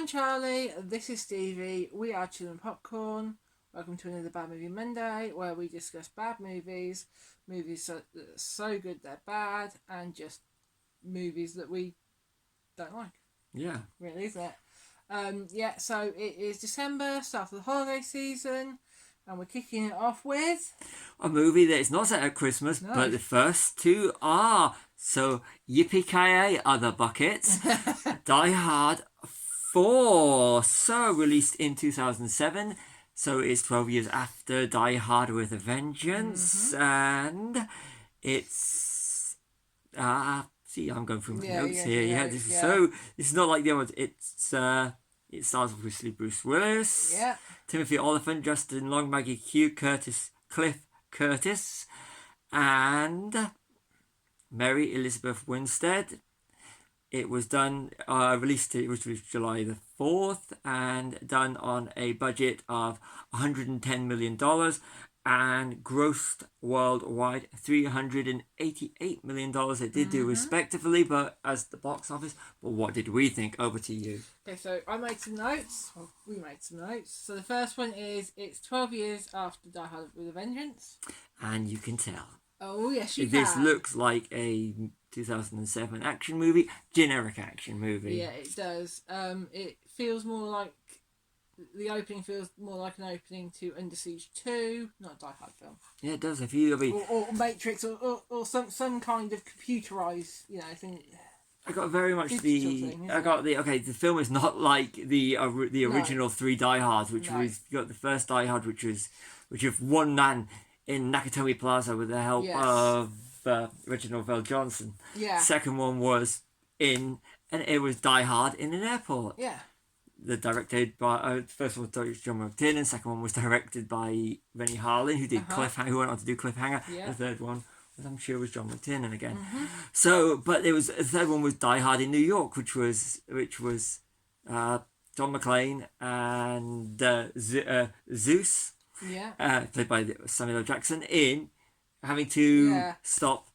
I'm Charlie, this is Stevie, we are Chillin' Popcorn. Welcome to another Bad Movie Monday, where we discuss bad movies, movies that are so good they're bad, and just movies that we don't like. Yeah. Really, isn't it? So it is December, start of the holiday season, and we're kicking it off with... A movie that is not set at Christmas, No. but the first two are. So, yippee-ki-yay, other buckets. Die Hard 4. So, released in 2007. So, it's 12 years after Die Hard with a Vengeance. And it's... see, I'm going through my notes here. This is not like the other ones. It stars obviously Bruce Willis, Timothy Olyphant, Justin Long, Maggie Q, Cliff Curtis, and Mary Elizabeth Winstead. It was done, released July the 4th, and done on a budget of $110 million, and grossed worldwide $388 million. It did do respectively, but as the box office. But what did we think? Over to you. Okay, so I made some notes. Well, we made some notes. So the first one is, it's 12 years after Die Hard with a Vengeance. And you can tell. Oh, yes, you This can. looks like a 2007 action movie, generic action movie. Yeah, it does. It feels more like... The opening feels more like an opening to Under Siege 2, not a Die Hard film. Yeah, it does. Or Matrix, or some kind of computerized, thing. I got very much the film is not like the original three Die Hards, which was got the first Die Hard, which of one man in Nakatomi Plaza with the help of Reginald Vell Johnson. Yeah. Second one was and it was Die Hard in an airport. Yeah. The directed by first one was John McTiernan, second one was directed by Rennie Harlin, who did who went on to do Cliffhanger. Yeah. The third one I'm sure was John McTiernan again. So, but the third one was Die Hard in New York, which was John McClane and Zeus, played by Samuel L. Jackson, in having to stop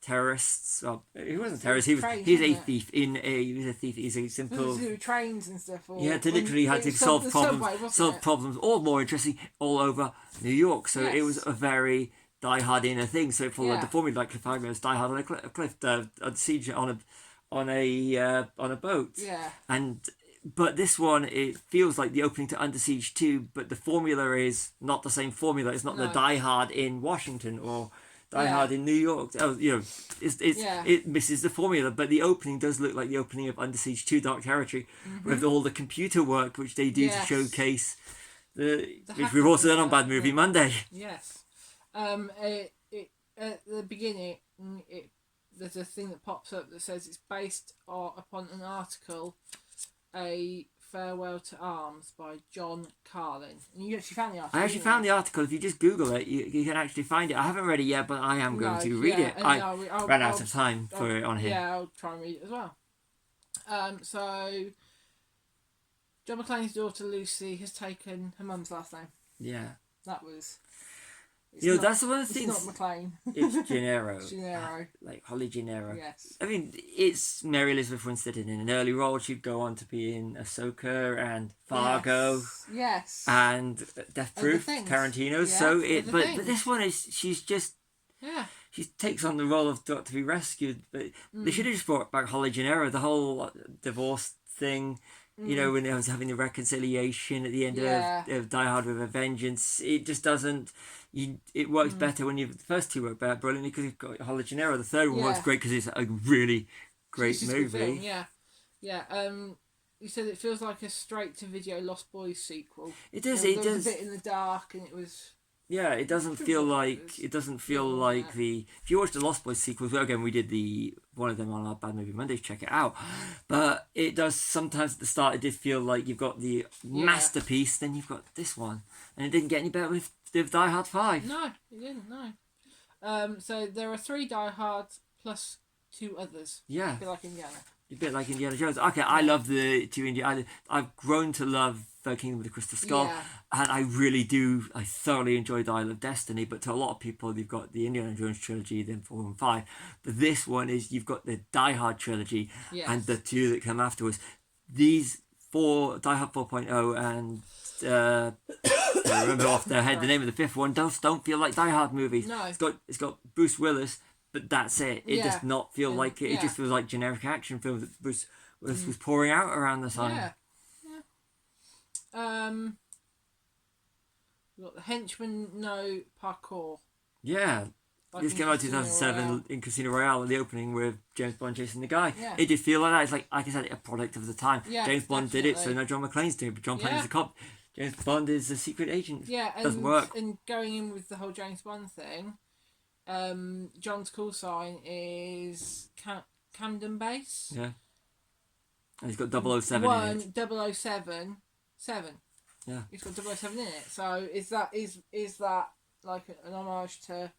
terrorists. Well, he wasn't a terrorist. He was a thief. He was a thief. He's a simple. To do trains and stuff. To literally had to solve problems, all more interesting, all over New York. So it was a very Die Hard in a thing. So it followed the formula like Cliffhanger, Die Hard on a cliff, a siege on a boat. Yeah. But this one, it feels like the opening to Under Siege 2, but the formula is not the same formula. It's not the Die Hard in Washington or Die Hard in New York. It misses the formula, but the opening does look like the opening of Under Siege 2 Dark Territory, with all the computer work which they do to showcase which we've also done on Bad Movie Monday. Yes. At the beginning, there's a thing that pops up that says it's based upon an article, A Farewell to Arms by John Carlin. And you actually found the article. I actually found the article. If you just Google it, you can actually find it. I haven't read it yet, but I am going to read it. I ran out of time for it on here. Yeah, I'll try and read it as well. So, John McClane's daughter Lucy has taken her mum's last name. Yeah. That was... that's one of the things. It's not McClane. It's Gennaro. Gennaro. Like Holly Gennaro. Yes. I mean, it's Mary Elizabeth Winstead in an early role. She'd go on to be in Ahsoka and Fargo. Yes. And Death Proof, Tarantino's. But this one is, she's just... Yeah. She takes on the role of Got to Be Rescued. But they should have just brought back Holly Gennaro. The whole divorce thing... when I was having the reconciliation at the end of Die Hard with a Vengeance, it just doesn't. It works better when the first two work better brilliantly because you've got Holly Gennaro. The third one works great because it's a really great movie. You said it feels like a straight-to-video Lost Boys sequel. It does. There was a bit in the dark, and it was. Yeah, it doesn't feel like the. If you watch the Lost Boys sequels, well, again, we did one of them on our Bad Movie Mondays. Check it out. But it does sometimes at the start. It did feel like you've got the masterpiece, then you've got this one, and it didn't get any better with Die Hard 5. No, it didn't. No. So there are 3 Die Hards plus 2 others. Yeah. A bit like Indiana. A bit like Indiana Jones. Okay, I love the 2 Indiana. I've grown to love Kingdom of the Crystal Skull, and I really do. I thoroughly enjoy Dial of Destiny, but to a lot of people, you've got the Indiana Jones trilogy, then 4 and 5. But this one is you've got the Die Hard trilogy and the 2 that come afterwards. These Die Hard 4.0 and I remember off their head the name of the fifth one. Don't feel like Die Hard movies. No. It's got Bruce Willis, but that's it. It does not feel like it. It just feels like generic action film that Bruce Willis was pouring out around the time. Yeah. We've got The Henchman No Parkour. Yeah. Like This in came out in Casino 2007 Royale. in Casino Royale, the opening with James Bond chasing the guy. Yeah. It did feel like that. It's like I said, a product of the time. Yeah, James Bond did it, so definitely. now John McClane's doing it. But John McClane's a cop. James Bond is a secret agent. Yeah, and, Doesn't work. And going in with the whole James Bond thing, John's call sign is Camden Base. Yeah. And he's got 007 in it. 007. 7. Yeah. He's got 007 in it. So is that like an homage to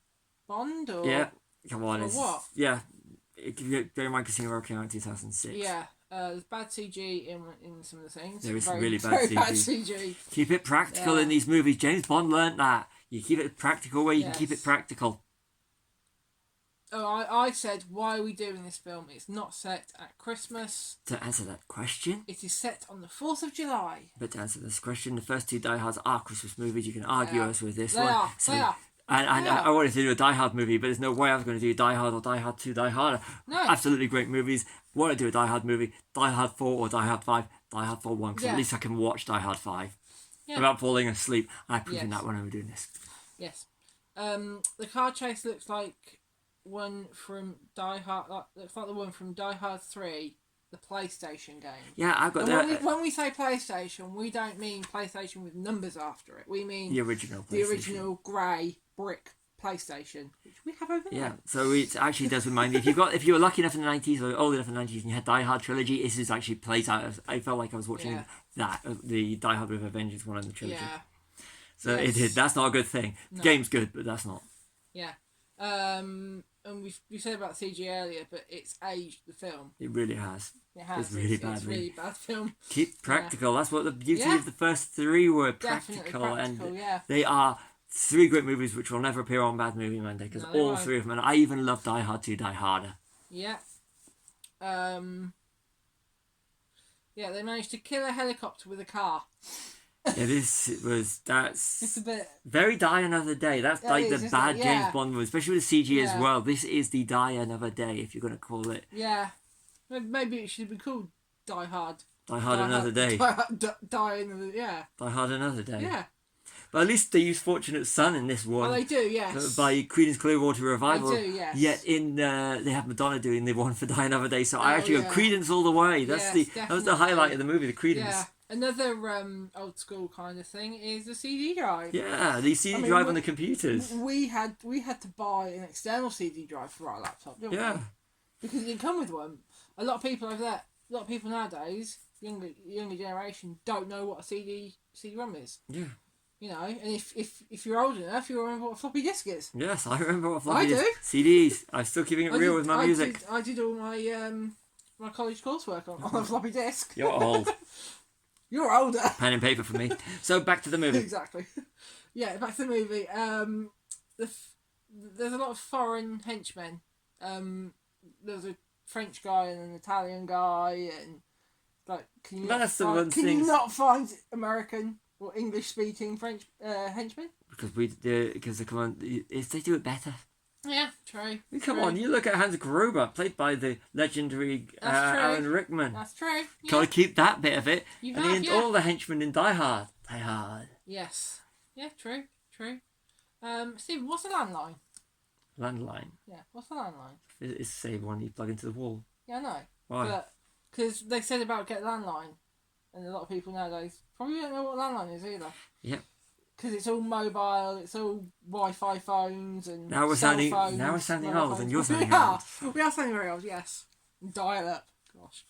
Bond or Yeah. Come on. or It's, what? Yeah. Bear in mind Casino Royale came out in 2006. Yeah. There's bad CG in some of the things. There is very, really bad very CG. bad CG. Keep it practical Yeah. in these movies. James Bond learnt that. You keep it practical where you can keep Yes. it practical. Oh, I said, why are we doing this film? It's not set at Christmas. To answer that question, It is set on the 4th of July. but to answer this question, the first two Die Hards are Christmas movies. You can argue us with this They one. are. So- They are. And Yeah. I wanted to do a Die Hard movie, but there's no way I was going to do Die Hard or Die Hard 2, Die Harder. No. Absolutely great movies. Want to do a Die Hard movie, Die Hard 4 or Die Hard 5, Die Hard 4 1, because Yeah. at least I can watch Die Hard 5 Yeah. without falling asleep. And I've proven Yes. that when I'm doing this. Yes. The car chase looks like one from Die Hard. Looks like the one from Die Hard 3, the PlayStation game. Yeah, I've got And when we say PlayStation, we don't mean PlayStation with numbers after it. We mean the original. the PlayStation. original grey brick PlayStation, which we have over there. Yeah, so it actually does remind me. If you were lucky enough in the 90s or old enough in the 90s and you had Die Hard trilogy, this is actually plays out as I felt like I was watching Yeah. the Die Hard with a Vengeance one in the trilogy. Yeah. So Yes. it did. That's not a good thing. The No. game's good, but that's not. Yeah. And we said about CG earlier, but it's aged the film. It really has. It has. It's really It's badly. really bad film. Keep practical. That's what the beauty Yeah. of the first three were. Definitely Practical, practical, and yeah. they are three great movies which will never appear on Bad Movie Monday because No, they all won't. three of them. And I even love Die Hard 2, Die Harder. Yeah. Yeah, they managed to kill a helicopter with a car. Yeah, that's It's a bit. very Die Another Day. That's That like is, the isn't bad it? James Yeah. Bond movie, especially with the CG as Yeah. well. This is the Die Another Day, if you're going to call it Yeah. Maybe it should be called Die Hard. Die Hard Another Day. Die Another. Yeah. Die Hard Another Day. Yeah. But at least they use Fortunate Son in this one. Well, they do. Yes. By Creedence Clearwater Revival. They do, yes. Yet in they have Madonna doing the one for Die Another Day, so I Oh, actually yeah. got Creedence all the way. That's Yes, that was the definitely. highlight of the movie, the Creedence. Yeah. Another old school kind of thing is the CD drive. Yeah, the CD I mean, drive on we- the computers. We had to buy an external CD drive for our laptop, didn't Yeah. we? Because it didn't come with one. A lot of people over there, a lot of people nowadays, younger generation, don't know what a CD-ROM is. Yeah. You know, and if you're old enough, you'll remember what a floppy disk is. Yes, I remember what I floppy disk. do. CDs. I'm still keeping it real with my music. I did all my my college coursework on a floppy disk. You're old. You're older. Pen and paper for me. So back to the movie. Exactly. Yeah, back to the movie. There's a lot of foreign henchmen. There's a French guy and an Italian guy, and like, can you That's not the find, one can thing- you not find American or English speaking French henchmen? Because they come on, if they do it better. Yeah, true. Come true. on, you look at Hans Gruber, played by the legendary That's true. Alan Rickman. That's true. Yeah. Gotta keep that bit of it. You and have, then yeah. all the henchmen in Die Hard. Die Hard. Yes. Yeah, true. True. Stephen, what's a landline? Landline. Yeah, what's a landline? It's the same one you plug into the wall. Yeah, I know. Why? But because they said about get landline, and a lot of people nowadays probably don't know what a landline is either. Yep. Because it's all mobile, it's all Wi-Fi phones and Now we're cell sounding- phones, now we're sounding mobile old, and phones. you're sounding we are. old. We are sounding very old, yes. Dial up, gosh.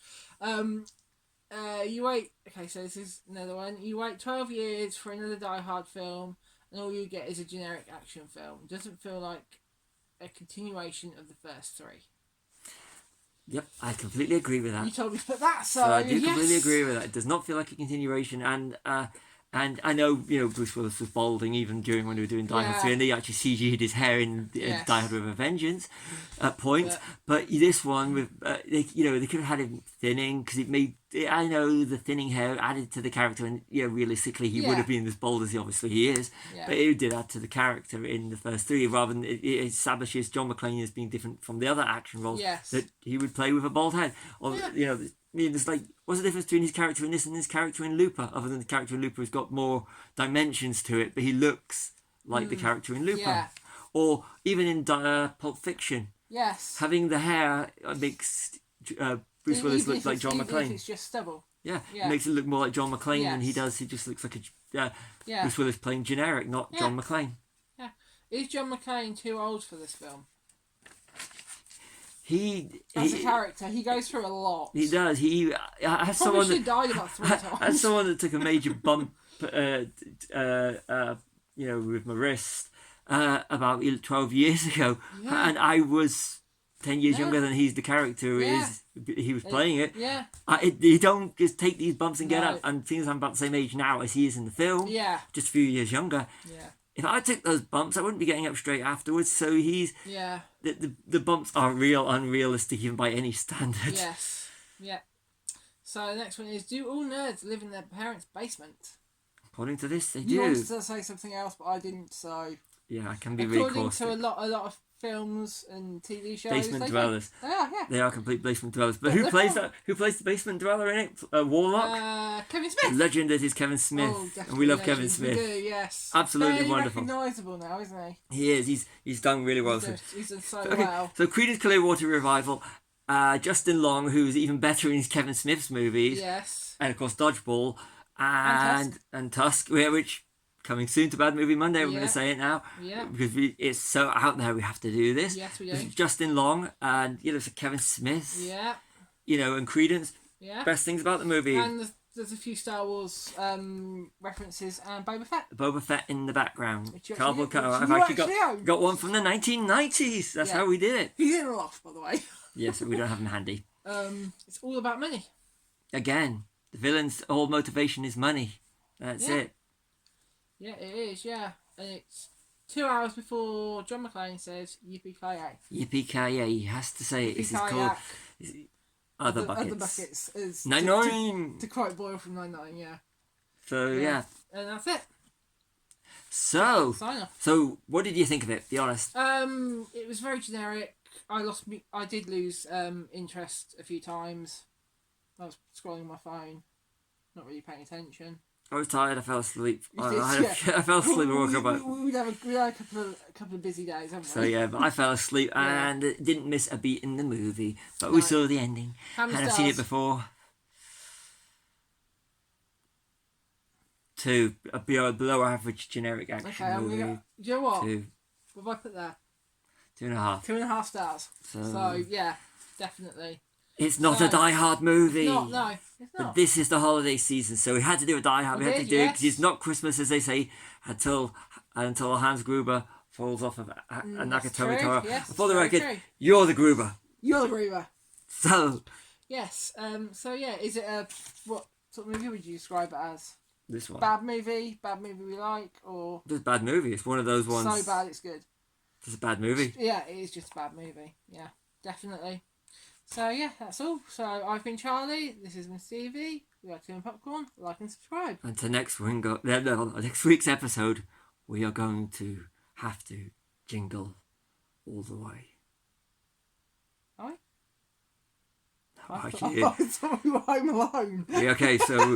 You wait. Okay, so this is another one. You wait 12 years for another Die Hard film, and all you get is a generic action film. It doesn't feel like a continuation of the first three. Yep, I completely agree with that. You told me to put that, so So I do yes. completely agree with that. It does not feel like a continuation, and And I know, Bruce Willis was balding even during when we were doing Die Hard 3, and they actually CG'd his hair in Yes. Die Hard with a Vengeance at points. Yeah. But this one, with they could have had him thinning, because I know the thinning hair added to the character, and realistically he would have been as bold as he is. Yeah. But it did add to the character in the first three, rather than it establishes John McClane as being different from the other action roles. Yes. That he would play with a bald head. Or, there's like, what's the difference between his character in this and his character in Looper? Other than the character in Looper has got more dimensions to it, but he looks like the character in Looper. Yeah. Or even in Pulp Fiction, Yes. having the hair makes Bruce Willis look like John Even if McClane. it's just stubble. Yeah, Yeah. it makes it look more like John McClane than he Yes. does. He just looks like Yeah. Bruce Willis playing generic, not John McClane. Yeah. Is John McClane too old for this film? As a character, he goes through a lot. He does. He Probably has someone should have died about 3 times. as someone that took a major bump, with my wrist about 12 years ago, Yeah. and I was 10 years younger than he's the character Yeah. he was playing it. Yeah. You don't just take these bumps and get No. up. And things I'm about the same age now as he is in the film, Yeah. just a few years younger. Yeah. If I took those bumps, I wouldn't be getting up straight afterwards. So Yeah. the bumps are unrealistic even by any standard. Yes. Yeah. So the next one is: do all nerds live in their parents' basement? According to this, they You do. wanted to say something else, but I didn't. So Yeah, I can be really according caustic. to a lot of films and TV shows, Basement they dwellers. They are, yeah. They are complete basement dwellers. But They're who plays cool. that? Who plays the basement dweller in it? Warlock. Kevin Smith. Legend that is Kevin Smith, Oh, and definitely we love legend. Kevin Smith. We do, yes. Absolutely Fairly wonderful. recognisable now, isn't he? He is. He's done really well. He's done so Okay, well. so Creedence Clearwater Revival. Justin Long, who's even better in his Kevin Smith's movies, Yes. and of course Dodgeball, and Tusk, which coming soon to Bad Movie Monday. We're going to say it now, Yeah. because it's so out there. We have to do this. Yes, we do. This is Justin Long, and so Kevin Smith, Yeah. and Creedence. Yeah. Best things about the movie. And there's a few Star Wars references and Boba Fett. Boba Fett in the background. Which you Cardboard actually- cutout. which I've you actually actually own. got one from the 1990s. That's Yeah. how we did it. He's in a loft, by the way. Yes, we don't have them handy. It's all about money. Again, the villain's whole motivation is money. That's Yeah. it. Yeah, it is, yeah. And it's 2 hours before John McClane says, yippee-ki-yay. Yippee-ki-yay. He has to say it. This is called Yippee-ki-yak. Other The Buckets. Other Buckets. Is Nine. to quote Boyle from 99, yeah. So, yeah. And that's it. So, Sign off. what did you think of it? Be honest. It was very generic. I did lose interest a few times. I was scrolling my phone, not really paying attention. I was tired. I fell asleep. You I, did, I, yeah. I fell asleep and woke up. We had a couple of busy days, haven't we? So yeah, but I fell asleep Yeah. and didn't miss a beat in the movie. But No. we saw the ending. How many And I've seen it stars? before. 2, below average generic action Okay, I'm movie. gonna. Do you know what? 2, What have I put there? 2.5. 2.5 stars. So yeah, definitely. It's not So- a Die Hard movie. No, it's But not. this is the holiday season, so we had to do a Die Hard. We We had did, to do it yes. because it's not Christmas, as they say, until Hans Gruber falls off of a Nakatomi true, Tower. yes, For the very record, true. you're the Gruber. You're the Gruber. So Yes. So yeah, is it a what sort of movie would you describe it as? this one, Bad movie we like, or it's a bad movie. It's one of those ones. so bad it's good? It's a bad movie. Yeah, it is just a bad movie. Yeah, definitely. So yeah, that's all. So I've been Charlie. This has been Stevie. We are Tea and Popcorn. Like and subscribe. And to next next week's episode, we are going to have to jingle all the way. Are we? No, I actually, thought we were Home Alone. yeah, okay, so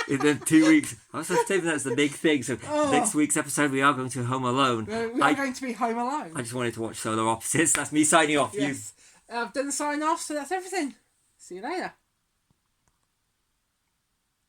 in the 2 weeks, I was taping that's the big thing. So next week's episode, we are going to Home Alone. We are going to be Home Alone. I just wanted to watch Solar Opposites. That's me signing off. Yes. I've done the sign off, so that's everything. See you later.